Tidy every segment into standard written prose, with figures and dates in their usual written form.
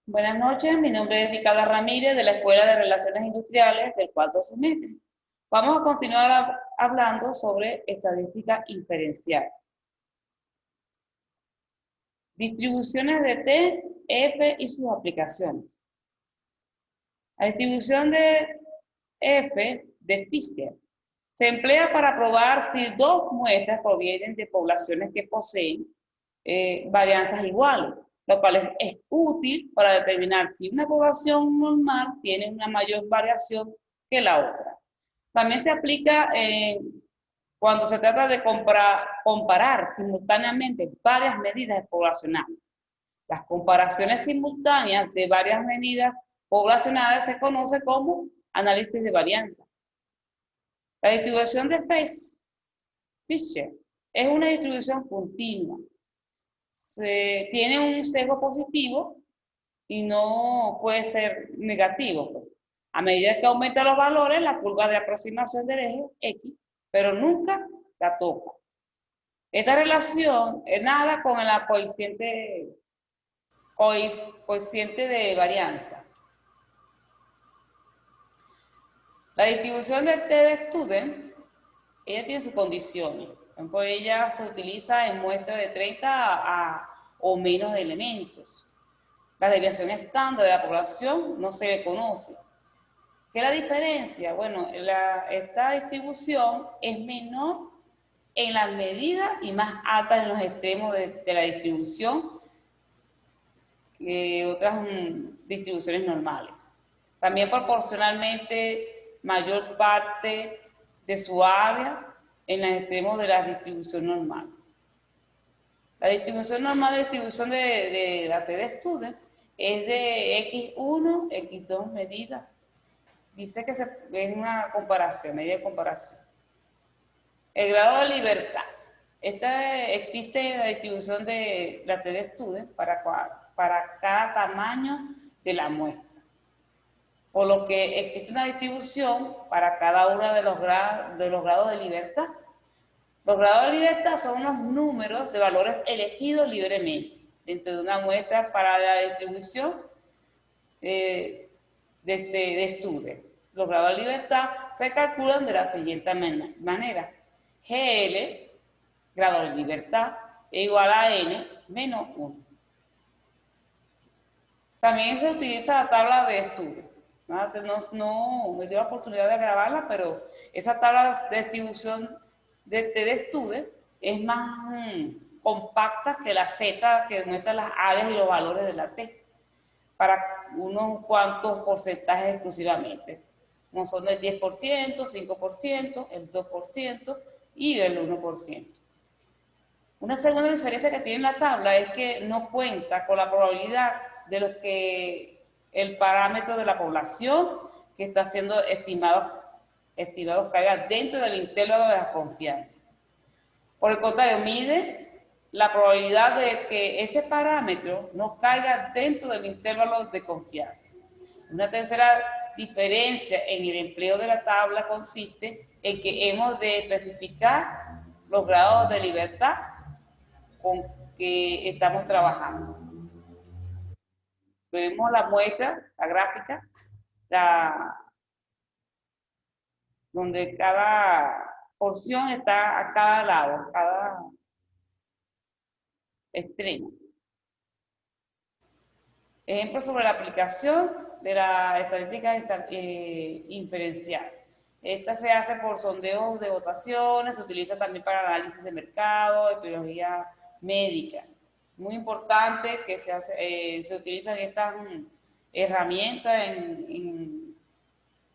Buenas noches, mi nombre es Ricardo Ramírez de la Escuela de Relaciones Industriales del cuarto semestre. Vamos a continuar hablando sobre estadística inferencial. Distribuciones de T, F y sus aplicaciones. La distribución de F de Fisher se emplea para probar si dos muestras provienen de poblaciones que poseen varianzas iguales, lo cual es útil para determinar si una población normal tiene una mayor variación que la otra. También se aplica cuando se trata de comparar simultáneamente varias medidas poblacionales. Las comparaciones simultáneas de varias medidas poblacionales se conoce como análisis de varianza. La distribución de Fisher es una distribución continua. Tiene un sesgo positivo y no puede ser negativo. A medida que aumentan los valores, la curva de aproximación del eje X, pero nunca la toca. Esta relación es nada con el coeficiente de varianza. La distribución de T de Student, ella tiene sus condiciones. Por ejemplo, ella se utiliza en muestras de 30 o menos elementos. La desviación estándar de la población no se le conoce. ¿Qué es la diferencia? Bueno, esta distribución es menor en las medidas y más alta en los extremos de la distribución que otras distribuciones normales. También proporcionalmente mayor parte de su área en los extremos de la distribución normal. La distribución normal de distribución de la T de Student es de X1, X2 medidas. Dice que es una comparación, media comparación. El grado de libertad. Existe la distribución de la T de Student para cada tamaño de la muestra. Por lo que existe una distribución para cada uno de los grados de libertad. Los grados de libertad son unos números de valores elegidos libremente dentro de una muestra para la distribución de estudio. Los grados de libertad se calculan de la siguiente manera. GL, grado de libertad, es igual a N menos 1. También se utiliza la tabla de estudio. No me dio la oportunidad de grabarla, pero esa tabla de distribución de estudio es más compacta que la Z que muestra las áreas y los valores de la T para unos cuantos porcentajes exclusivamente. No son del 10%, 5%, el 2% y el 1%. Una segunda diferencia que tiene la tabla es que no cuenta con la probabilidad de lo que el parámetro de la población que está siendo estimado caiga dentro del intervalo de la confianza. Por el contrario, mide la probabilidad de que ese parámetro no caiga dentro del intervalo de confianza. Una tercera diferencia en el empleo de la tabla consiste en que hemos de especificar los grados de libertad con que estamos trabajando. Vemos la muestra, la gráfica, donde cada porción está a cada lado, cada extremo. Ejemplo sobre la aplicación de la estadística inferencial. Esta se hace por sondeos de votaciones, se utiliza también para análisis de mercado, epidemiología médica. Muy importante que se utilizan estas herramientas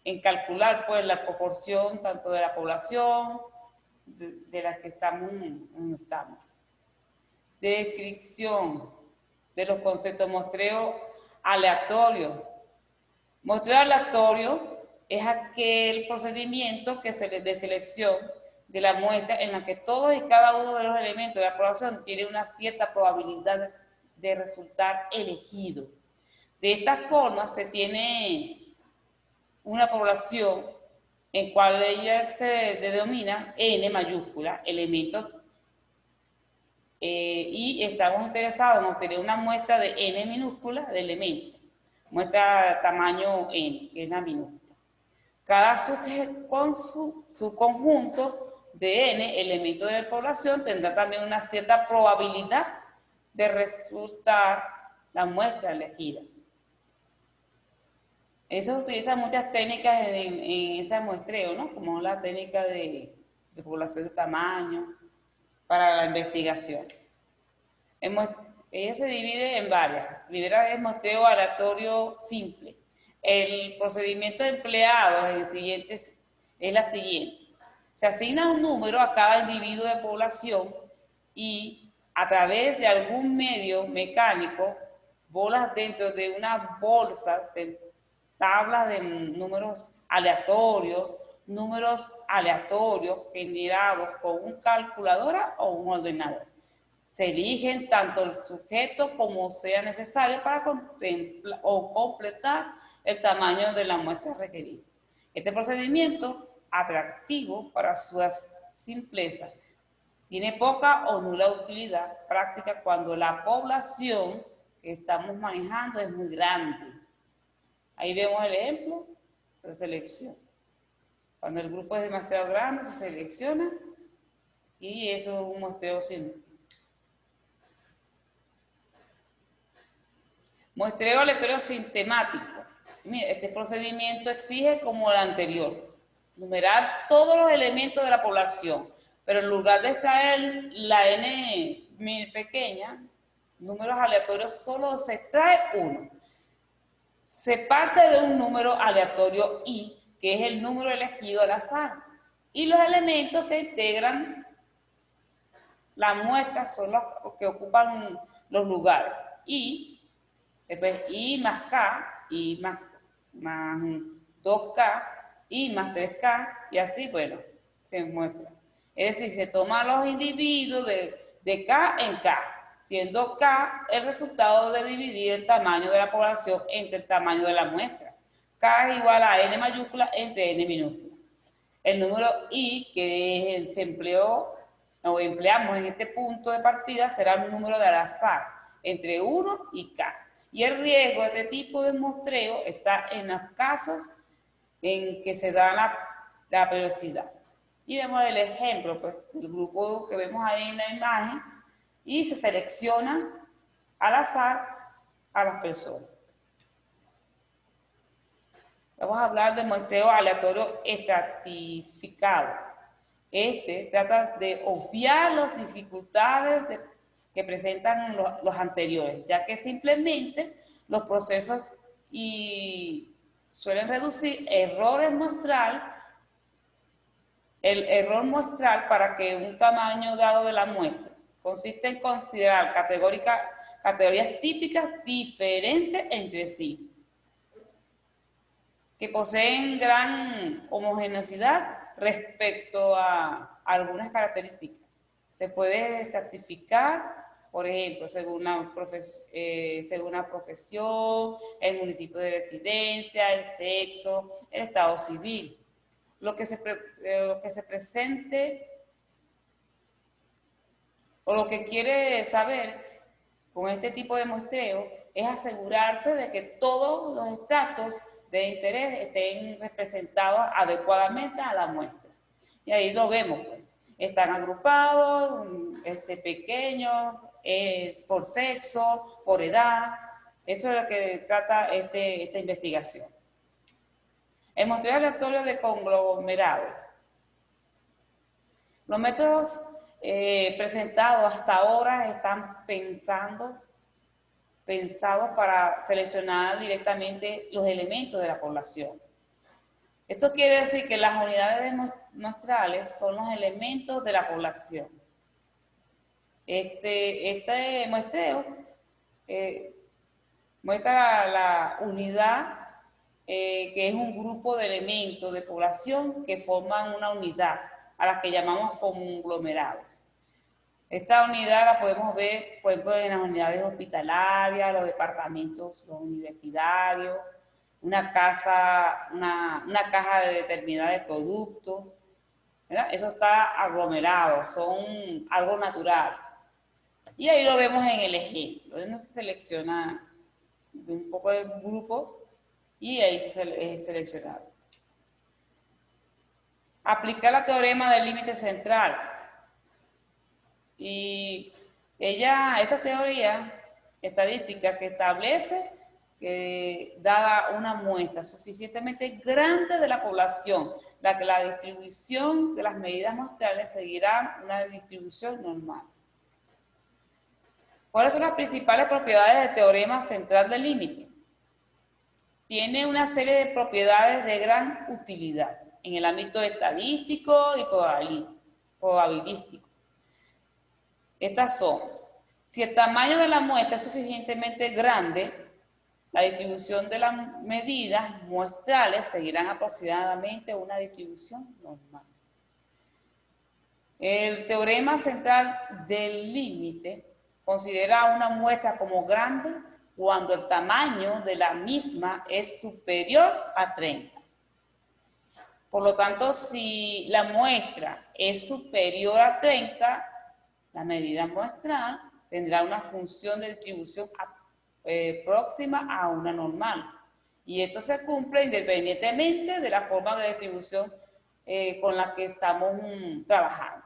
en calcular pues, la proporción tanto de la población de la que estamos. Descripción de los conceptos. Muestreo aleatorio. Muestreo aleatorio es aquel procedimiento de selección de la muestra en la que todos y cada uno de los elementos de la población tiene una cierta probabilidad de resultar elegido. De esta forma se tiene una población en cual ella se denomina N mayúscula, elementos, y estamos interesados en obtener una muestra de N minúscula de elementos. muestra tamaño N, que es la minúscula. Cada subconjunto de N, elementos de la población, tendrá también una cierta probabilidad de resultar la muestra elegida. Eso se utiliza muchas técnicas en ese muestreo, ¿no? Como la técnica de población de tamaño para la investigación. Ella se divide en varias. La primera es muestreo aleatorio simple. El procedimiento empleado es la siguiente. Se asigna un número a cada individuo de población y a través de algún medio mecánico, bolas dentro de una bolsa de tablas de números aleatorios generados con una calculadora o un ordenador. Se eligen tanto el sujeto como sea necesario para completar el tamaño de la muestra requerida. Este procedimiento, atractivo para su simpleza, tiene poca o nula utilidad práctica cuando la población que estamos manejando es muy grande. Ahí vemos el ejemplo de selección. Cuando el grupo es demasiado grande, se selecciona y eso es un muestreo científico. Muestreo aleatorio sistemático. Mira, este procedimiento exige como el anterior, numerar todos los elementos de la población, pero en lugar de extraer la n pequeña, números aleatorios, solo se extrae uno. Se parte de un número aleatorio i, que es el número elegido al azar, y los elementos que integran la muestra son los que ocupan los lugares. Y después i más k, i más 2k, i más 3k, y así, bueno, se muestra. Es decir, se toman los individuos de k en k, siendo k el resultado de dividir el tamaño de la población entre el tamaño de la muestra. K es igual a n mayúscula entre n minúscula. El número i que se empleó o empleamos en este punto de partida será un número de al azar entre 1 y k. Y el riesgo de este tipo de muestreo está en los casos en que se da la velocidad. Y vemos el ejemplo, pues, el grupo que vemos ahí en la imagen, y se selecciona al azar a las personas. Vamos a hablar de muestreo aleatorio estratificado. Este trata de obviar las dificultades que presentan los anteriores, ya que simplemente los procesos suelen reducir el error muestral para que un tamaño dado de la muestra consiste en considerar categorías típicas diferentes entre sí, que poseen gran homogeneidad respecto a algunas características. Se puede estratificar, por ejemplo, según una profesión, el municipio de residencia, el sexo, el estado civil. Lo que se presente o lo que quiere saber con este tipo de muestreo es asegurarse de que todos los estratos de interés estén representados adecuadamente a la muestra. Y ahí lo vemos, pues. Están agrupados, pequeños, por sexo, por edad. Eso es lo que trata esta investigación. El muestreo aleatorio de conglomerados. Los métodos presentados hasta ahora están pensados para seleccionar directamente los elementos de la población. Esto quiere decir que las unidades muestrales son los elementos de la población. Este muestreo muestra la unidad que es un grupo de elementos de población que forman una unidad, a las que llamamos conglomerados. Esta unidad la podemos ver, por ejemplo, en las unidades hospitalarias, los departamentos, los universitarios, una caja de determinada de productos, ¿verdad? Eso está aglomerado, son algo natural. Y ahí lo vemos en el ejemplo, donde se selecciona de un poco de grupo y ahí es seleccionado. Aplicar la teorema del límite central. Y esta teoría estadística que establece que dada una muestra suficientemente grande de la población, la distribución de las medidas muestrales seguirá una distribución normal. ¿Cuáles son las principales propiedades del teorema central del límite? Tiene una serie de propiedades de gran utilidad en el ámbito estadístico y probabilístico. Estas son: si el tamaño de la muestra es suficientemente grande, la distribución de las medidas muestrales seguirán aproximadamente una distribución normal. El teorema central del límite considera una muestra como grande cuando el tamaño de la misma es superior a 30. Por lo tanto, si la muestra es superior a 30, la medida muestral tendrá una función de distribución próxima a una normal. Y esto se cumple independientemente de la forma de distribución con la que estamos trabajando.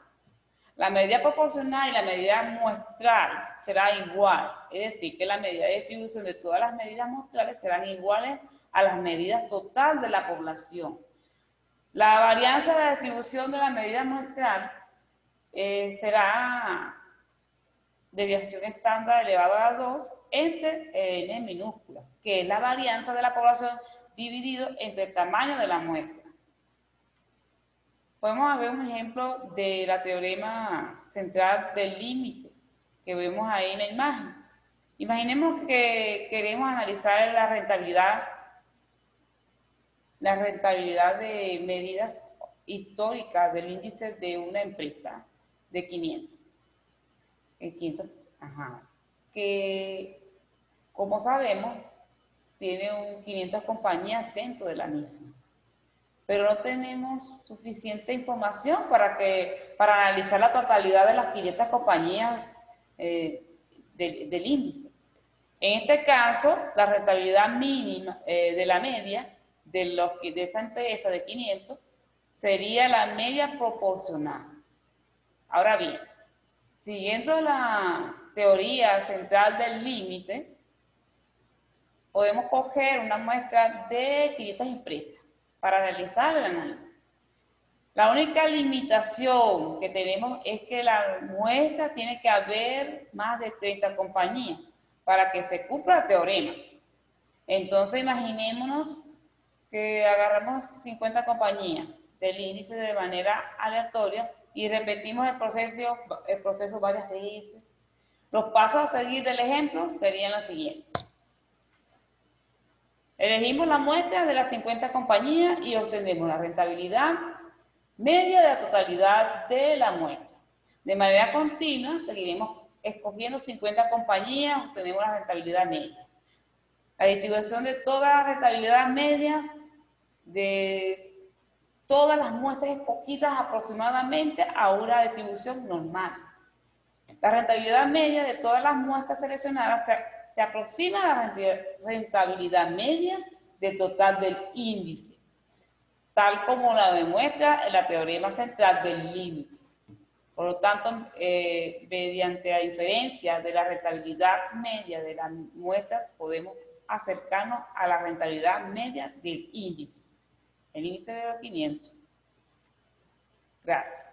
La medida proporcional y la medida muestral será igual, es decir, que la medida de distribución de todas las medidas muestrales serán iguales a las medidas total de la población. La varianza de la distribución de la medida muestral será desviación estándar elevado a 2 entre n minúscula, que es la varianza de la población dividido entre el tamaño de la muestra. Podemos ver un ejemplo de la teorema central del límite que vemos ahí en la imagen. Imaginemos que queremos analizar la rentabilidad de medidas históricas del índice de una empresa de 500. Que, como sabemos, tiene 500 compañías dentro de la misma. Pero no tenemos suficiente información para analizar la totalidad de las 500 compañías del índice. En este caso, la rentabilidad mínima de la media de esa empresa de 500 sería la media proporcional. Ahora bien, siguiendo la teoría central del límite, podemos coger una muestra de 500 empresas para realizar el análisis. La única limitación que tenemos es que la muestra tiene que haber más de 30 compañías para que se cumpla el teorema. Entonces, imaginémonos que agarramos 50 compañías del índice de manera aleatoria y repetimos el proceso varias veces. Los pasos a seguir del ejemplo serían los siguientes. Elegimos la muestra de las 50 compañías y obtenemos la rentabilidad media de la totalidad de la muestra. De manera continua, seguiremos escogiendo 50 compañías, obtenemos la rentabilidad media. La distribución de toda la rentabilidad media de todas las muestras escogidas aproximadamente a una distribución normal. La rentabilidad media de todas las muestras seleccionadas se aproxima a la rentabilidad media del total del índice, tal como la demuestra la teorema central del límite. Por lo tanto, mediante la inferencia de la rentabilidad media de la muestra, podemos acercarnos a la rentabilidad media del índice, el índice de los 500. Gracias.